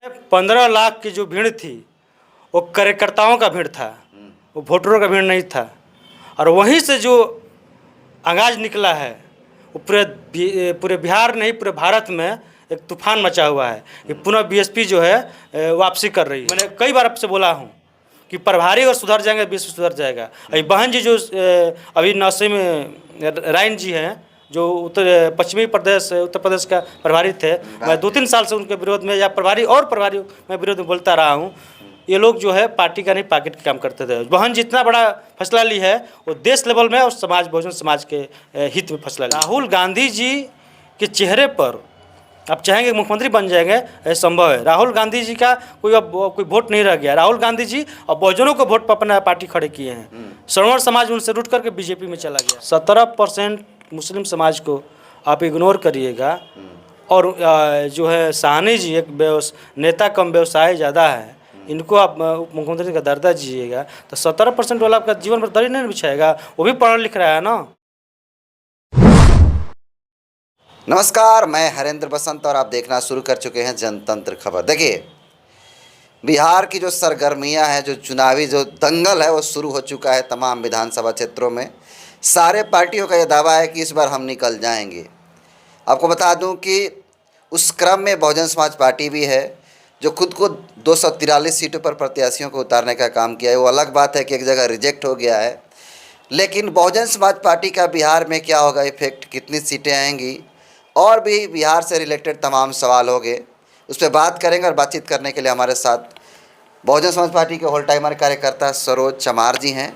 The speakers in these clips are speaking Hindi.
15 लाख की जो भीड़ थी वो कार्यकर्ताओं का भीड़ था, वो वोटरों का भीड़ नहीं था। और वहीं से जो आगाज निकला है वो पूरे बिहार नहीं पूरे भारत में एक तूफान मचा हुआ है कि पुनः बीएसपी जो है वापसी कर रही है। मैंने कई बार आपसे बोला हूँ कि प्रभारी अगर सुधर जाएंगे बीएसपी सुधर जाएगा। अभी बहन जी जो अभी नसीम राइन जी हैं जो उत्तर प्रदेश का प्रभारी थे, मैं 2-3 साल से उनके विरोध में या प्रभारी मैं विरोध में बोलता रहा हूँ। ये लोग जो है पार्टी का नहीं पॉकेट का काम करते थे। बहन जितना बड़ा फैसला ली है वो देश लेवल में और बहुजन समाज के हित में फैसला लिया। राहुल गांधी जी के चेहरे पर आप चाहेंगे मुख्यमंत्री बन जाएंगे, ये संभव है। राहुल गांधी जी का कोई वोट नहीं रह गया। राहुल गांधी जी और बहुजनों को वोट पर अपना पार्टी खड़े किए हैं। श्रवण समाज उनसे रूट करके बीजेपी में चला गया। 17% मुस्लिम समाज को आप इग्नोर करिएगा और जो है साहनी जी एक नेता कम व्यवसाय ज़्यादा है, इनको आप मुख्यमंत्री का दर्जा दीजिएगा तो 17% वाला आपका जीवन पर दरी नहीं बिछाएगा। वो भी पढ़ लिख रहा है ना। नमस्कार, मैं हरेंद्र बसंत और आप देखना शुरू कर चुके हैं जनतंत्र खबर। देखिए, बिहार की जो सरगर्मियां हैं, जो चुनावी जो दंगल है वो शुरू हो चुका है तमाम विधानसभा क्षेत्रों में। सारे पार्टियों का ये दावा है कि इस बार हम निकल जाएंगे। आपको बता दूं कि उस क्रम में बहुजन समाज पार्टी भी है जो खुद को 243 सीटों पर प्रत्याशियों को उतारने का काम किया है। वो अलग बात है कि एक जगह रिजेक्ट हो गया है, लेकिन बहुजन समाज पार्टी का बिहार में क्या होगा इफेक्ट, कितनी सीटें आएंगी और भी बिहार से रिलेटेड तमाम सवाल होंगे, उस पर बात करेंगे। और बातचीत करने के लिए हमारे साथ बहुजन समाज पार्टी के होल टाइमर कार्यकर्ता सरोज चमार जी हैं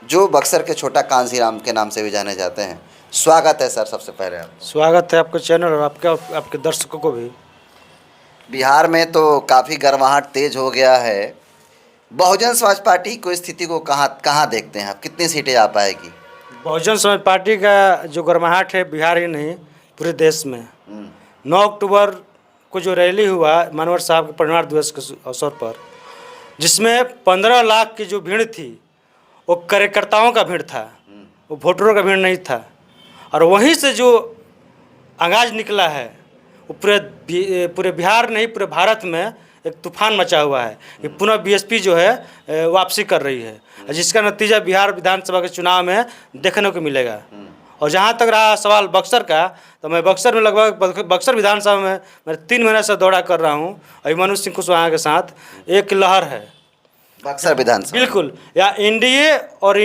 जो बक्सर के छोटा कांजीराम के नाम से भी जाने जाते हैं। स्वागत है सर। सबसे पहले आप स्वागत है आपके चैनल और आपके दर्शकों को भी। बिहार में तो काफ़ी गर्माहट तेज हो गया है। बहुजन समाज पार्टी को स्थिति को कहाँ देखते हैं आप, कितनी सीटें आ पाएगी? बहुजन समाज पार्टी का जो गर्माहट है बिहार ही नहीं पूरे देश में। 9 अक्टूबर को जो रैली हुआ मानवर साहब के परिनिर्वाण दिवस के अवसर पर, जिसमें 15 लाख की जो भीड़ थी वो कार्यकर्ताओं का भीड़ था, वो वोटरों का भीड़ नहीं था। और वहीं से जो आगाज निकला है वो पूरे बिहार नहीं पूरे भारत में एक तूफान मचा हुआ है कि पुनः बीएसपी जो है वापसी कर रही है, जिसका नतीजा बिहार विधानसभा के चुनाव में देखने को मिलेगा। और जहाँ तक रहा सवाल बक्सर का, तो मैं बक्सर में लगभग बक्सर विधानसभा में मैं 3 महीने से दौरा कर रहा हूँ अभिमन्यु सिंह कुशवाहा के साथ। एक लहर है बक्सर विधानसभा, बिल्कुल। या एनडीए और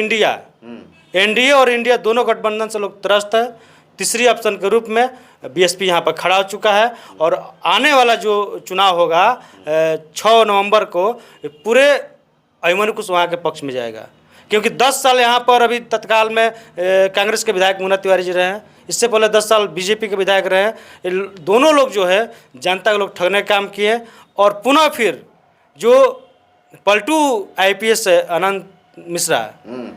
इंडिया दोनों गठबंधन से लोग त्रस्त है। तीसरी ऑप्शन के रूप में बीएसपी यहाँ पर खड़ा हो चुका है। और आने वाला जो चुनाव होगा 6 नवंबर को पूरे अभिमन्यु कुशवाहा के पक्ष में जाएगा, क्योंकि 10 साल यहाँ पर अभी तत्काल में कांग्रेस के विधायक मुन्ना तिवारी जी रहे हैं, इससे पहले 10 साल बीजेपी के विधायक रहे हैं। दोनों लोग जो है जनता के लोग ठगने का काम किए। और पुनः फिर जो पलटू आईपीएस है अनंत मिश्रा,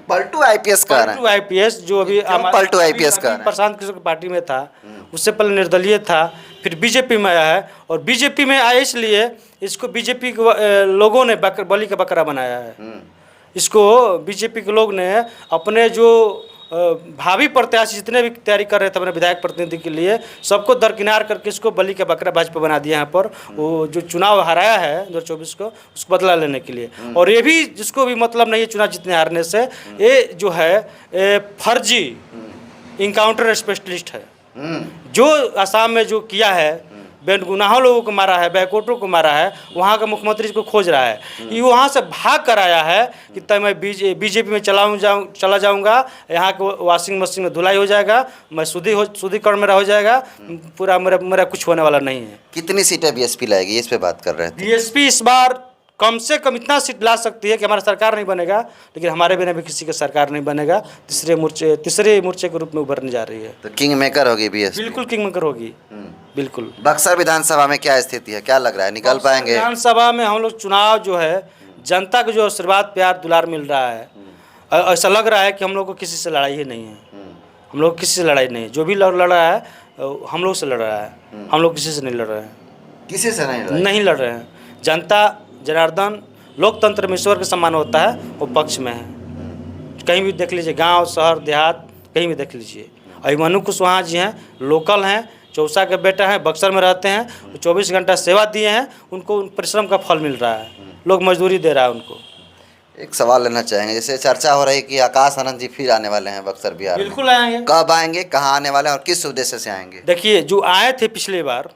पलटू आईपीएस जो अभी पलटू आईपीएस का प्रशांत किशोर की पार्टी में था, उससे पहले निर्दलीय था, फिर बीजेपी में आया है। और बीजेपी में आया इसलिए इसको बीजेपी के लोगों ने बलि का बकरा बनाया है। इसको बीजेपी के लोग ने अपने जो भावी प्रत्याशी जितने भी तैयारी कर रहे थे अपने विधायक प्रतिनिधि के लिए, सबको दरकिनार करके इसको बलि का बकरा भाजपा बना दिया। यहाँ पर वो जो चुनाव हराया है 2024 को, उसको बदला लेने के लिए। और ये भी जिसको भी मतलब नहीं है चुनाव जीतने हारने से, ये जो है फर्जी इनकाउंटर स्पेशलिस्ट है। जो असम में जो किया है, बेगुनाहों लोगों को मारा है, बैकोटों को मारा है, वहाँ का मुख्यमंत्री को खोज रहा है। ये वहाँ से भाग कर आया है कि तब मैं बीजेपी में चला जाऊँगा, यहाँ के वॉशिंग मशीन में धुलाई हो जाएगा, मैं शुद्धिकरण मेरा हो जाएगा, पूरा मेरा कुछ होने वाला नहीं है। कितनी सीटें बीएसपी लाएगी, इस पे बात कर रहे थे? बीएसपी इस बार कम से कम इतना सीट ला सकती है कि हमारा सरकार नहीं बनेगा, लेकिन हमारे बिना भी किसी का सरकार नहीं बनेगा। तीसरे मोर्चे के रूप में उभरने जा रही है। तो किंग मेकर होगी बीएसपी? बिल्कुल किंग मेकर होगी, बिल्कुल। बक्सर विधानसभा में क्या स्थिति है, क्या लग रहा है, निकल पाएंगे? विधानसभा में हम लोग चुनाव जो है जनता को जो आशीर्वाद प्यार दुलार मिल रहा है, ऐसा लग रहा है कि हम लोग को किसी से लड़ाई ही नहीं है। हम लोग किसी से लड़ाई नहीं है, जो भी लड़ रहा है हम लोग से लड़ रहा है, हम लोग किसी से नहीं लड़ रहे हैं। किसी से नहीं लड़ रहे हैं। जनता जनार्दन लोकतंत्र में ईश्वर का सम्मान होता है, वो पक्ष में है। कहीं भी देख लीजिए, गांव शहर देहात कहीं भी देख लीजिए। अभिमन्यु कुशवाहा जी हैं, लोकल हैं, चौसा के बेटा हैं, बक्सर में रहते हैं, 24 घंटा सेवा दिए हैं, उनको परिश्रम का फल मिल रहा है, लोग मजदूरी दे रहा है उनको। एक सवाल लेना चाहेंगे, जैसे चर्चा हो रही है कि आकाश आनंद जी फिर आने वाले हैं बक्सर बिहार में, बिल्कुल आएंगे। कब आएंगे, कहाँ आने वाले हैं और किस उद्देश्य से आएंगे? देखिए, जो आए थे पिछली बार,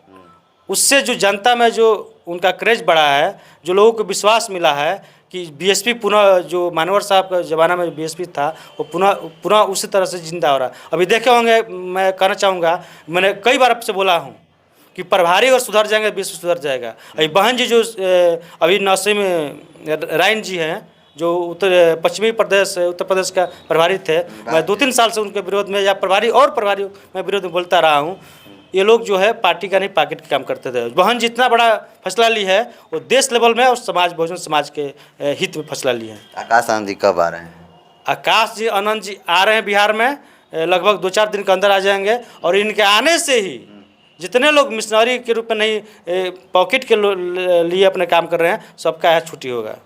उससे जो जनता में जो उनका क्रेज बढ़ा है, जो लोगों को विश्वास मिला है कि बीएसपी पुनः, जो मानवर साहब का ज़माना में बीएसपी था, वो पुनः उसी तरह से जिंदा हो रहा है। अभी देखे होंगे, मैं कहना चाहूँगा, मैंने कई बार आपसे बोला हूँ कि प्रभारी अगर सुधर जाएंगे, बीएसपी सुधर जाएगा। अभी बहन जी जो अभी नौसे में रायन जी हैं, जो उत्तर प्रदेश का प्रभारी थे, मैं 2-3 साल से उनके विरोध में, या प्रभारी मैं विरोध में बोलता रहा हूँ। ये लोग जो है पार्टी का नहीं, पॉकेट का काम करते थे। बहन जितना बड़ा फैसला ली है वो देश लेवल में और बहुजन समाज के हित में फैसला ली है। आकाश आनंद जी कब आ रहे हैं? आकाश जी आनंद जी आ रहे हैं बिहार में, लगभग 2-4 दिन के अंदर आ जाएंगे। और इनके आने से ही जितने लोग मिशनरी के रूप में नहीं, पॉकेट के लिए अपने काम कर रहे हैं, सबका यहाँ छुट्टी होगा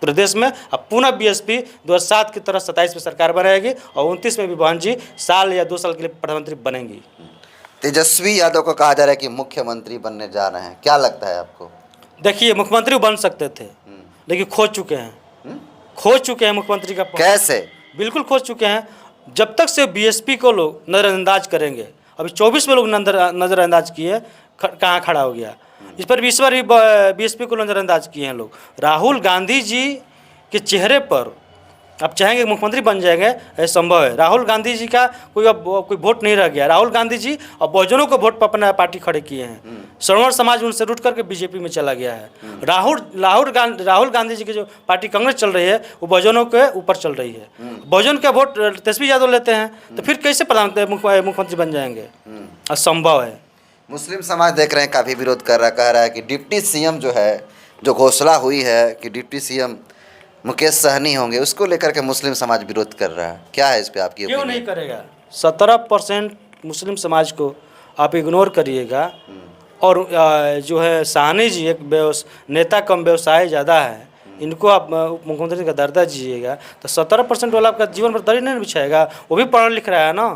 प्रदेश में। अब पुनः बीएसपी 2007 की तरह 27 में सरकार बनाएगी और 29 में भी बहन जी साल या 2 साल के लिए प्रधानमंत्री बनेंगी। तेजस्वी यादव को कहा जा रहा है कि मुख्यमंत्री बनने जा रहे हैं, क्या लगता है आपको? देखिए, मुख्यमंत्री बन सकते थे, लेकिन खो चुके हैं मुख्यमंत्री का। कैसे? बिल्कुल खो चुके हैं। जब तक से बीएसपी को लोग नज़रअंदाज करेंगे, अभी 24 में लोग नज़रअंदाज किए, कहाँ खड़ा हो गया। इस पर इस बार बीएसपी को नज़रअंदाज किए हैं लोग। राहुल गांधी जी के चेहरे पर आप चाहेंगे मुख्यमंत्री बन जाएंगे, ये संभव है। राहुल गांधी जी का कोई वोट नहीं रह गया। राहुल गांधी जी और बहुजनों को वोट पर अपना पार्टी खड़े किए हैं। श्रवण समाज उनसे रूट करके बीजेपी में चला गया है। राहुल गांधी जी की जो पार्टी कांग्रेस चल रही है, वो बहुजनों के ऊपर चल रही है। बहुजन का वोट तेजस्वी यादव लेते हैं, तो फिर कैसे मुख्यमंत्री बन जाएंगे? असंभव है। मुस्लिम समाज देख रहे हैं, काफ़ी विरोध कर रहा, कह रहा है कि डिप्टी सीएम जो है, जो घोषणा हुई है कि डिप्टी सीएम मुकेश सहनी होंगे, उसको लेकर के मुस्लिम समाज विरोध कर रहा है। क्या है इस पे आपकी? क्यों नहीं करेगा? 17% मुस्लिम समाज को आप इग्नोर करिएगा, और जो है सहनी जी एक नेता कम व्यवसाय ज़्यादा है, इनको आप मुख्यमंत्री का दर्जा दीजिएगा, तो 17% वाला आपका जीवन पर दरी नहीं बिछाएगा। वो भी पढ़ लिख रहा है ना,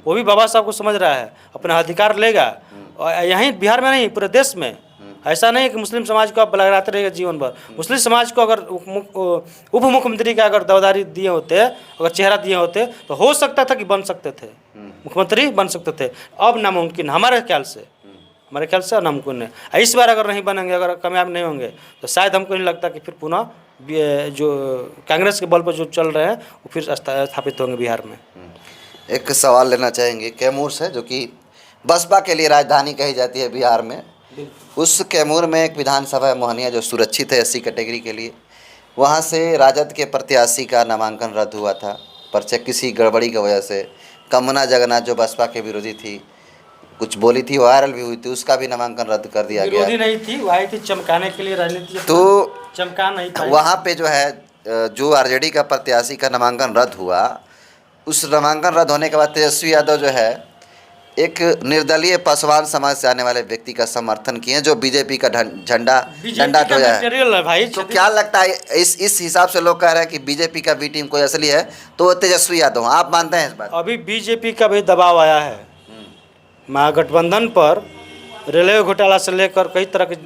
वो भी बाबा साहब को समझ रहा है, अपना अधिकार लेगा। और यहीं बिहार में नहीं, पूरे देश में। ऐसा नहीं कि मुस्लिम समाज को आप लगाते रहेगा जीवन भर। मुस्लिम समाज को अगर उप मुख्यमंत्री का अगर दावेदारी दिए होते, अगर चेहरा दिए होते, तो हो सकता था कि बन सकते थे, मुख्यमंत्री बन सकते थे। अब नामुमकिन, हमारे ख्याल से नामुमकिन है। इस बार अगर नहीं बनेंगे, अगर कामयाब नहीं होंगे, तो शायद हमको नहीं लगता कि फिर पुनः जो कांग्रेस के बल पर जो चल रहे हैं वो फिर स्थापित होंगे बिहार में। एक सवाल लेना चाहेंगे कैमूर से, जो कि बसपा के लिए राजधानी कही जाती है बिहार में। उस कैमूर में एक विधानसभा है मोहनिया, जो सुरक्षित है SC कैटेगरी के लिए। वहाँ से राजद के प्रत्याशी का नामांकन रद्द हुआ था, पर्चे किसी गड़बड़ी की वजह से। कमना जगन्नाथ जो बसपा के विरोधी थी, कुछ बोली थी, वायरल भी हुई थी, उसका भी नामांकन रद्द कर दिया गया। विरोधी नहीं थी, वो आई थी चमकाने के लिए, राजनीति तो चमका नहीं पाई। वहाँ पे जो है, जो RJD का प्रत्याशी का नामांकन रद्द हुआ, उस नामांकन रद्द होने के बाद तेजस्वी यादव जो है एक निर्दलीय पासवान समाज से आने वाले व्यक्ति का समर्थन किए, जो बीजेपी का झंडा ढोया है भाई। तो क्या लगता है, इस हिसाब से लोग कह रहे हैं कि बीजेपी का बी टीम कोई असली है तो तेजस्वी यादव, आप मानते हैं इस बात? अभी बीजेपी का भी दबाव आया है महागठबंधन पर, रेलवे घोटाला से लेकर कई तरह के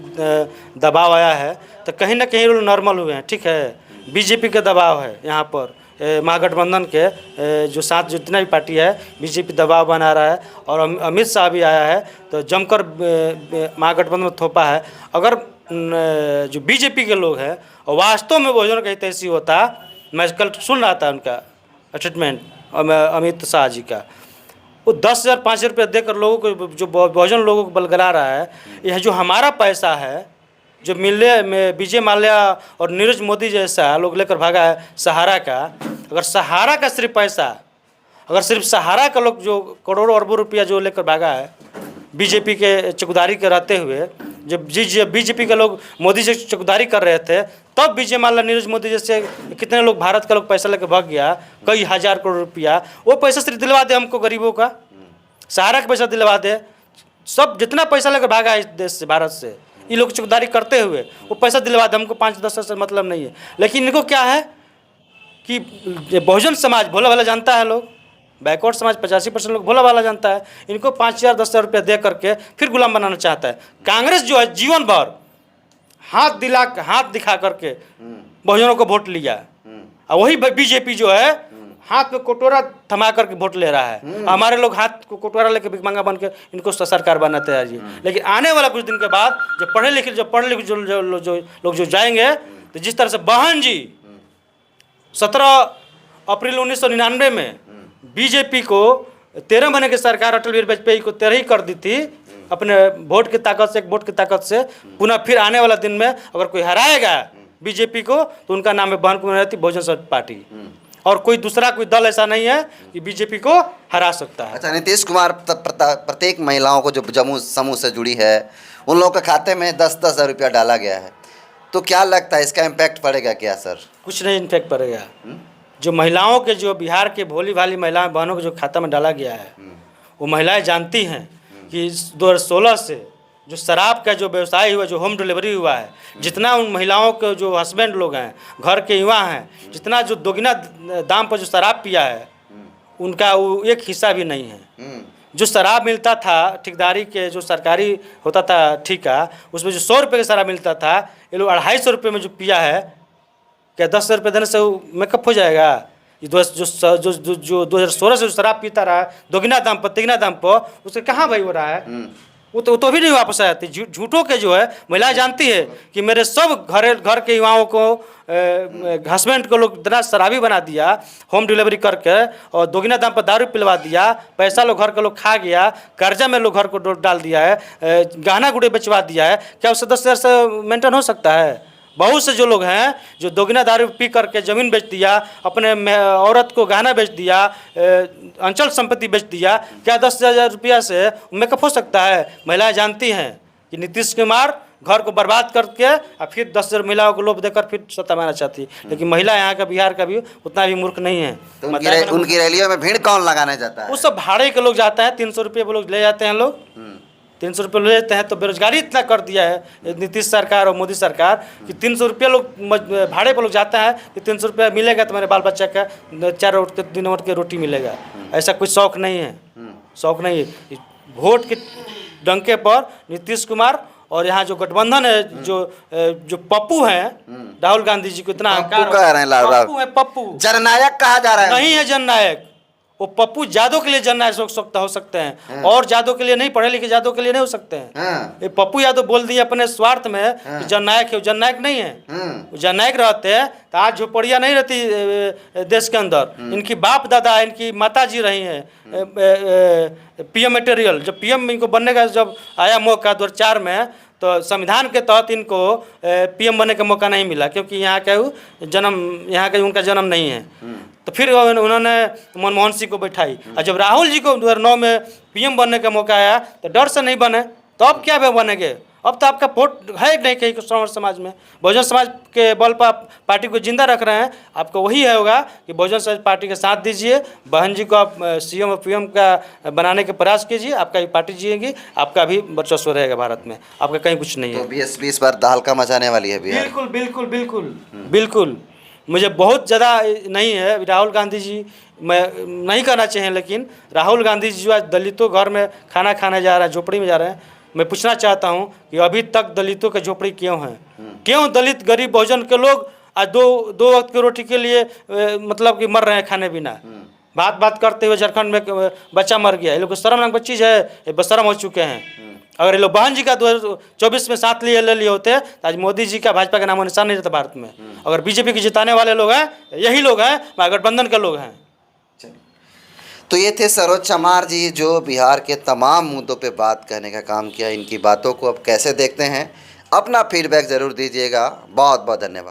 दबाव आया है, तो कहीं ना कहीं लोग नॉर्मल हुए हैं। ठीक है, बीजेपी का दबाव है यहाँ पर, महागठबंधन के जो साथ जितना भी पार्टी है, बीजेपी दबाव बना रहा है। और अमित शाह भी आया है, तो जमकर महागठबंधन में थोपा है। अगर जो बीजेपी के लोग हैं और वास्तव में बहुजन का हित ऐसी होता, मैं कल सुन रहा था उनका स्टेटमेंट अमित शाह जी का, वो 10,000 5,000 रुपये देकर लोगों को, जो बहुजन लोगों को बलगला रहा है, यह जो हमारा पैसा है, जो मिले में विजय माल्या और नीरज मोदी जैसा लोग लेकर भागा है सहारा का। अगर सहारा का सिर्फ पैसा, अगर सिर्फ सहारा का लोग जो करोड़ों अरबों रुपया जो लेकर भागा है बीजेपी के चौकीदारी के रहते हुए, जब बीजेपी के लोग मोदी से चौकीदारी कर रहे थे, तब विजय माल्या नीरज मोदी जैसे कितने लोग भारत का लोग पैसा लेकर भाग गया, कई हज़ार करोड़ रुपया। वो पैसा सिर्फ दिलवा दे हमको, गरीबों का सहारा का पैसा दिलवा दे। सब जितना पैसा लेकर भागा है इस देश से, भारत से, ये लोग चौकीदारी करते हुए वो पैसा दिलवा दे हमको। 5-10 से मतलब नहीं है। लेकिन इनको क्या है कि बहुजन समाज भोला भाला जानता है लोग, बैकवर्ड समाज 85% लोग भोला भाला जानता है। इनको 5,000 10,000 रुपया दे करके फिर गुलाम बनाना चाहता है। कांग्रेस जो है जीवन भर हाथ दिखा करके बहुजनों को वोट लिया, और वही बीजेपी जो है हाथ में कटोरा थमा करके वोट ले रहा है। हमारे लोग हाथ को कटोरा लेके भिखमंगा बन के इनको सरकार बनाते हैं जी। लेकिन आने वाला कुछ दिन के बाद जो पढ़े लिखे लोग जो जाएंगे, तो जिस तरह से बहन जी 17 अप्रैल 1999 में बीजेपी को 13 महीने की सरकार अटल बिहारी वाजपेयी को 13 ही कर दी थी अपने वोट की ताकत से, एक वोट की ताकत से। पुनः फिर आने वाला दिन में अगर कोई हराएगा बीजेपी को तो उनका नाम है बहन कुमारी बहुजन समाज पार्टी, और कोई दूसरा कोई दल ऐसा नहीं है कि बीजेपी को हरा सकता है। अच्छा, नीतीश कुमार प्रत्येक महिलाओं को जो जम्मू समूह से जुड़ी है उन लोगों के खाते में 10-10 हज़ार रुपया डाला गया है, तो क्या लगता है इसका इम्पैक्ट पड़ेगा क्या सर? कुछ नहीं इम्पैक्ट पड़ेगा। जो महिलाओं के, जो बिहार के भोली भाली महिलाएं बहनों के जो खाता में डाला गया है, वो महिलाएं जानती हैं कि 2016 से जो शराब का जो व्यवसाय हुआ, जो होम डिलीवरी हुआ है, जितना उन महिलाओं के जो हस्बैंड लोग हैं, घर के युवा हैं, जितना जो दोगुना दाम पर जो शराब पिया है, उनका वो एक हिस्सा भी नहीं है। जो शराब मिलता था ठेकेदारी के, जो सरकारी होता था ठेका, उसमें जो 100 रुपये का शराब मिलता था, ये लोग 250 रुपये में जो पिया है, क्या 10 रुपये देने से मेकअप हो जाएगा? ये जो 2016 से जो शराब पीता रहा दोगुना दाम पर, तिगुना दाम पर, उससे कहाँ भाई हो रहा है? वो तो भी नहीं वापस आती। झूठों के जो है महिलाएं जानती है कि मेरे सब घर के युवाओं को, हस्बैंड को लोग इतना शराबी बना दिया होम डिलीवरी करके, और दोगुना दाम पर दारू पिलवा दिया, पैसा लोग घर के लोग खा गया, कर्जा में लोग घर को डाल दिया है, गहना गुड़े बेचवा दिया है। क्या उससे 10,000 से मेंटेन हो सकता है? बहुत से जो लोग हैं जो दोगुना दारू पी करके ज़मीन बेच दिया, अपने औरत को गहना बेच दिया, अंचल संपत्ति बेच दिया, क्या 10,000 रुपया से मेकअप हो सकता है? महिलाएं जानती हैं कि नीतीश कुमार घर को बर्बाद करके और फिर 10,000 महिलाओं को लोभ देकर फिर सत्ता में आना चाहती है। लेकिन महिला यहाँ का, बिहार का भी उतना भी मूर्ख नहीं है। तो उनकी रैलियों में भीड़ कौन लगाने जाता है? वो सब भाड़े के लोग जाते हैं, 300 रुपये वो लोग ले जाते हैं। लोग 300 रुपये ले लेते हैं। तो बेरोजगारी इतना कर दिया है नीतीश सरकार और मोदी सरकार कि 300 रुपये लोग भाड़े पर लोग जाता है कि 300 रुपया मिलेगा तो मेरे बाल बच्चा का 4 दिन के रोटी मिलेगा। ऐसा कोई शौक नहीं है, शौक नहीं है। वोट के डंके पर नीतीश कुमार और यहाँ जो गठबंधन है, जो पप्पू हैं, राहुल गांधी जी को इतना पप्पू है, पप्पू जननायक कहा जा रहा है। नहीं है जननायक, वो पप्पू जादव के लिए जननायक हो सकते हैं, और जादव के लिए नहीं, पढ़े लिखे जादव के लिए नहीं हो सकते हैं। ये पप्पू यादव बोल दिए अपने स्वार्थ में कि जननायक है, जननायक नहीं है। जननायक रहते हैं तो आज झोपड़ियाँ नहीं रहती देश के अंदर। इनकी बाप दादा, इनकी माता जी रही हैं पीएम मटेरियल। जब पीएम इनको बनने का जब आया मौका 2004 में, तो संविधान के तहत इनको पीएम बनने का मौका नहीं मिला, क्योंकि यहाँ का उनका जन्म नहीं है। तो फिर उन्होंने मनमोहन सिंह को बैठाई, और जब राहुल जी को 2009 में पीएम बनने का मौका आया तो डर से नहीं बने। तो अब क्या बनेंगे? अब तो आपका वोट है नहीं कहीं श्रमण समाज में। बहुजन समाज के बल पर पार्टी को जिंदा रख रहे हैं। आपको वही है होगा कि बहुजन समाज पार्टी का साथ दीजिए, बहन जी को आप सीएम और पीएम का बनाने के प्रयास कीजिए, आपका भी पार्टी जिएगी, आपका भी वर्चस्व रहेगा भारत में, आपका कहीं कुछ नहीं है। तो बीएसपी इस बार हल्का मचाने वाली है बिहार। बिल्कुल बिल्कुल बिल्कुल बिल्कुल। मुझे बहुत ज़्यादा नहीं है, राहुल गांधी जी मैं नहीं कहना चाहिए, लेकिन राहुल गांधी जी जो आज दलितों घर में खाना खाने जा रहा है, झोपड़ी में जा रहे हैं, मैं पूछना चाहता हूं कि अभी तक दलितों के झोपड़ी क्यों हैं? क्यों दलित गरीब बहुजन के लोग आज दो वक्त की रोटी के लिए मतलब कि मर रहे हैं खाने बिना? बात करते हुए झारखंड में बच्चा मर गया। ये लोग को शर्मनाक चीज़ है, ये बेशर्म हो चुके हैं। अगर ये लोग बहन जी का 2024 में साथ ले लिए होते तो आज मोदी जी का, भाजपा का नामो निशान नहीं रहता भारत में। अगर बीजेपी के जिताने वाले लोग हैं, यही लोग हैं, गठबंधन के लोग हैं। तो ये थे सरोज चमार जी, जो बिहार के तमाम मुद्दों पे बात करने का काम किया। इनकी बातों को अब कैसे देखते हैं, अपना फीडबैक ज़रूर दीजिएगा। बहुत बहुत धन्यवाद।